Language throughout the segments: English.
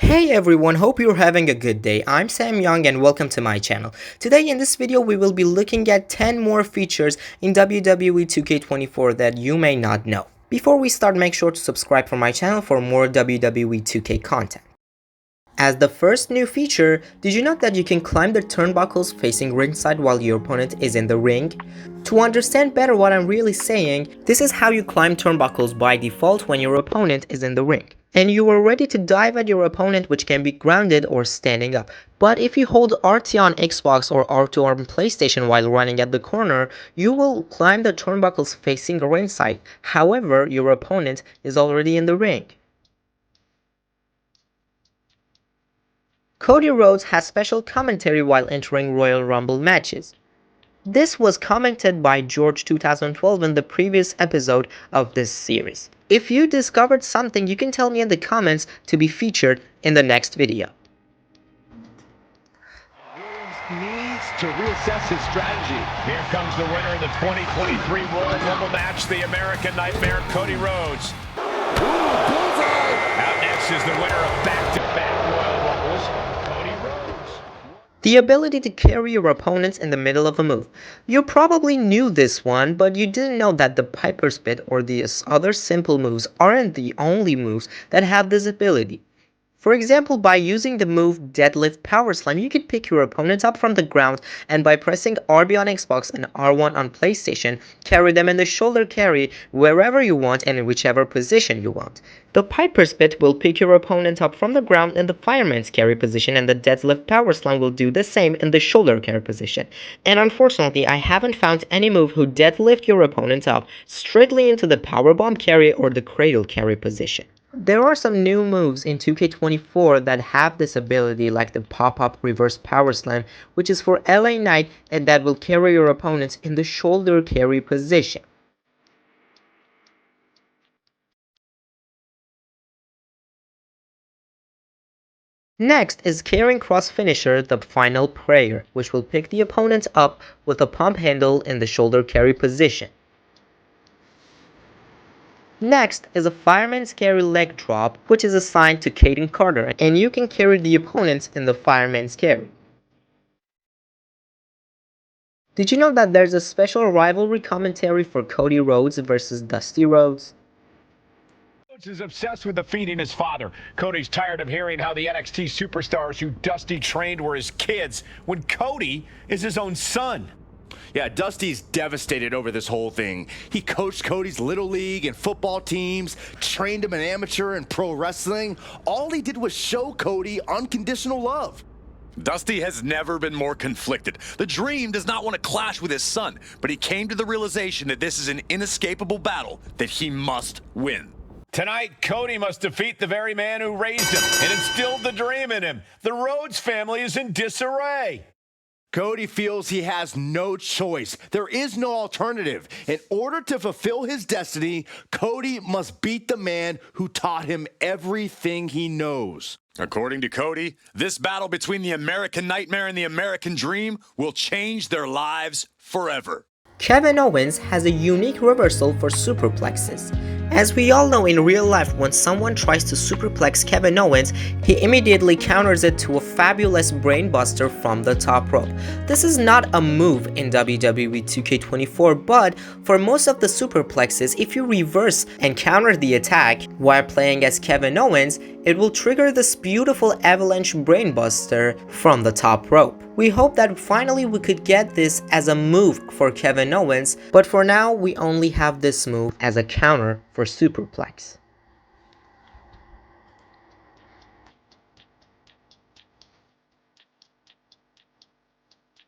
Hey everyone, hope you're having a good day. I'm Sam Young and welcome to my channel. Today in this video we will be looking at 10 more features in WWE 2K24 that you may not know. Before we start, make sure to subscribe for my channel for more WWE 2K content. As the first new feature, did you know that you can climb the turnbuckles facing ringside while your opponent is in the ring? To understand better what I'm really saying, this is how you climb turnbuckles by default when your opponent is in the ring. And you are ready to dive at your opponent, which can be grounded or standing up. But if you hold RT on Xbox or R2 on PlayStation while running at the corner, you will climb the turnbuckles facing ringside. However, your opponent is already in the ring. Cody Rhodes has special commentary while entering Royal Rumble matches. This was commented by George 2012 in the previous episode of this series. If you discovered something, you can tell me in the comments to be featured in the next video. Needs to reassess his strategy. Here comes the winner of the 2023 Royal Rumble match, the American Nightmare, Cody Rhodes. Out next is the winner of back-to-back Royal Rumbles, Cody Rhodes. The ability to carry your opponents in the middle of a move. You probably knew this one, but you didn't know that the Piper's Pit or the other simple moves aren't the only moves that have this ability. For example, by using the move Deadlift Power Slam, you could pick your opponents up from the ground and by pressing RB on Xbox and R1 on PlayStation, carry them in the shoulder carry wherever you want and in whichever position you want. The Piper's Pit will pick your opponent up from the ground in the Fireman's Carry position, and the Deadlift Power Slam will do the same in the shoulder carry position. And unfortunately, I haven't found any move who deadlift your opponent up straightly into the Powerbomb carry or the Cradle carry position. There are some new moves in 2K24 that have this ability, like the pop-up reverse power slam, which is for LA Knight and that will carry your opponents in the shoulder carry position. Next is Karrion Kross finisher, the Final Prayer, which will pick the opponent up with a pump handle in the shoulder carry position. Next is a Fireman's Carry leg drop, which is assigned to Caden Carter, and you can carry the opponents in the Fireman's Carry. Did you know that there's a special rivalry commentary for Cody Rhodes versus Dusty Rhodes? Rhodes is obsessed with defeating his father. Cody's tired of hearing how the NXT superstars who Dusty trained were his kids when Cody is his own son. Yeah, Dusty's devastated over this whole thing. He coached Cody's little league and football teams, trained him in amateur and pro wrestling. All he did was show Cody unconditional love. Dusty has never been more conflicted. The Dream does not want to clash with his son, but he came to the realization that this is an inescapable battle that he must win. Tonight, Cody must defeat the very man who raised him and instilled the dream in him. The Rhodes family is in disarray. Cody feels he has no choice. There is no alternative. In order to fulfill his destiny, Cody must beat the man who taught him everything he knows. According to Cody, this battle between the American Nightmare and the American Dream will change their lives forever. Kevin Owens has a unique reversal for superplexes. As we all know, in real life, when someone tries to superplex Kevin Owens, he immediately counters it to a fabulous brainbuster from the top rope. This is not a move in WWE 2K24, but for most of the superplexes, if you reverse and counter the attack while playing as Kevin Owens, it will trigger this beautiful avalanche brainbuster from the top rope. We hope that finally we could get this as a move for Kevin Owens, but for now we only have this move as a counter for superplex.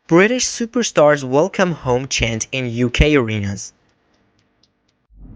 British superstars welcome home chant in UK arenas.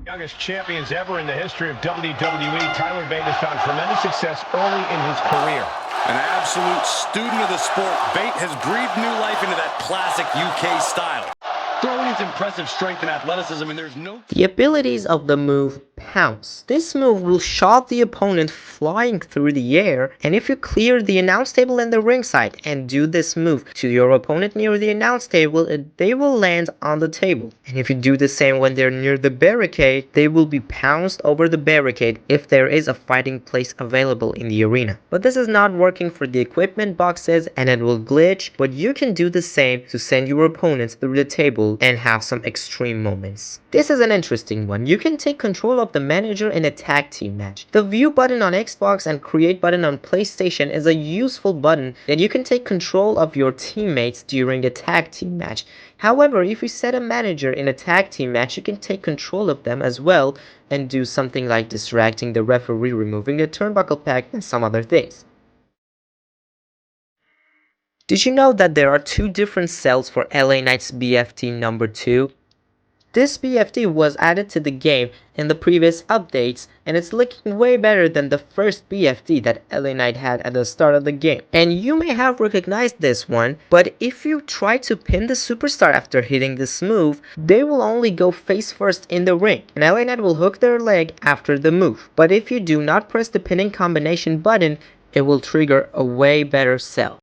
Youngest champions ever in the history of WWE, Tyler Bate has found tremendous success early in his career. An absolute student of the sport, Bate has breathed new life into that classic UK style. Throwing his impressive strength and athleticism, and there's no... The abilities of the move Pounce. This move will shot the opponent flying through the air, and if you clear the announce table and the ringside and do this move to your opponent near the announce table, they will land on the table. And if you do the same when they're near the barricade, they will be pounced over the barricade if there is a fighting place available in the arena. But this is not working for the equipment boxes and it will glitch, but you can do the same to send your opponents through the table and have some extreme moments. This is an interesting one. You can take control of the manager in a tag team match. The view button on Xbox and create button on PlayStation is a useful button that you can take control of your teammates during a tag team match. However, if you set a manager in a tag team match, you can take control of them as well and do something like distracting the referee, removing the turnbuckle pack, and some other things. Did you know that there are two different cells for LA Knight's BFT number 2? This BFT was added to the game in the previous updates, and it's looking way better than the first BFT that LA Knight had at the start of the game. And you may have recognized this one, but if you try to pin the superstar after hitting this move, they will only go face first in the ring, and LA Knight will hook their leg after the move. But if you do not press the pinning combination button, it will trigger a way better cell.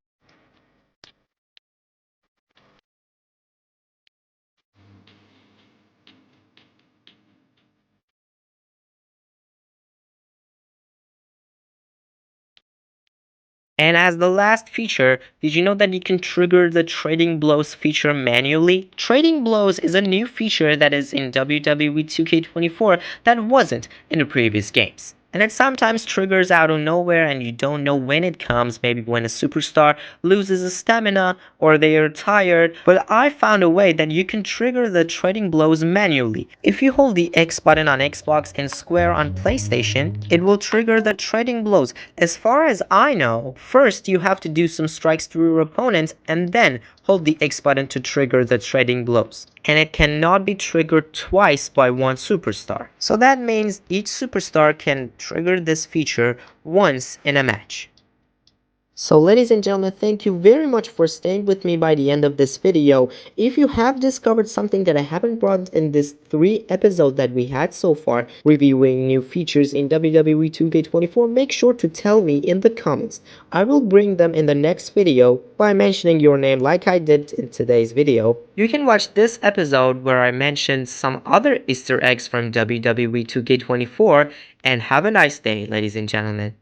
And as the last feature, did you know that you can trigger the Trading Blows feature manually? Trading Blows is a new feature that is in WWE 2K24 that wasn't in the previous games. And it sometimes triggers out of nowhere and you don't know when it comes, maybe when a superstar loses his stamina or they are tired, but I found a way that you can trigger the Trading Blows manually. If you hold the X button on Xbox and square on PlayStation, it will trigger the Trading Blows. As far as I know, first you have to do some strikes through your opponent and then hold the X button to trigger the Trading Blows. And it cannot be triggered twice by one superstar. So that means each superstar can trigger this feature once in a match. So ladies and gentlemen, thank you very much for staying with me by the end of this video. If you have discovered something that I haven't brought in this 3 episodes that we had so far, reviewing new features in WWE 2K24, make sure to tell me in the comments. I will bring them in the next video by mentioning your name like I did in today's video. You can watch this episode where I mentioned some other Easter eggs from WWE 2K24, and have a nice day, ladies and gentlemen.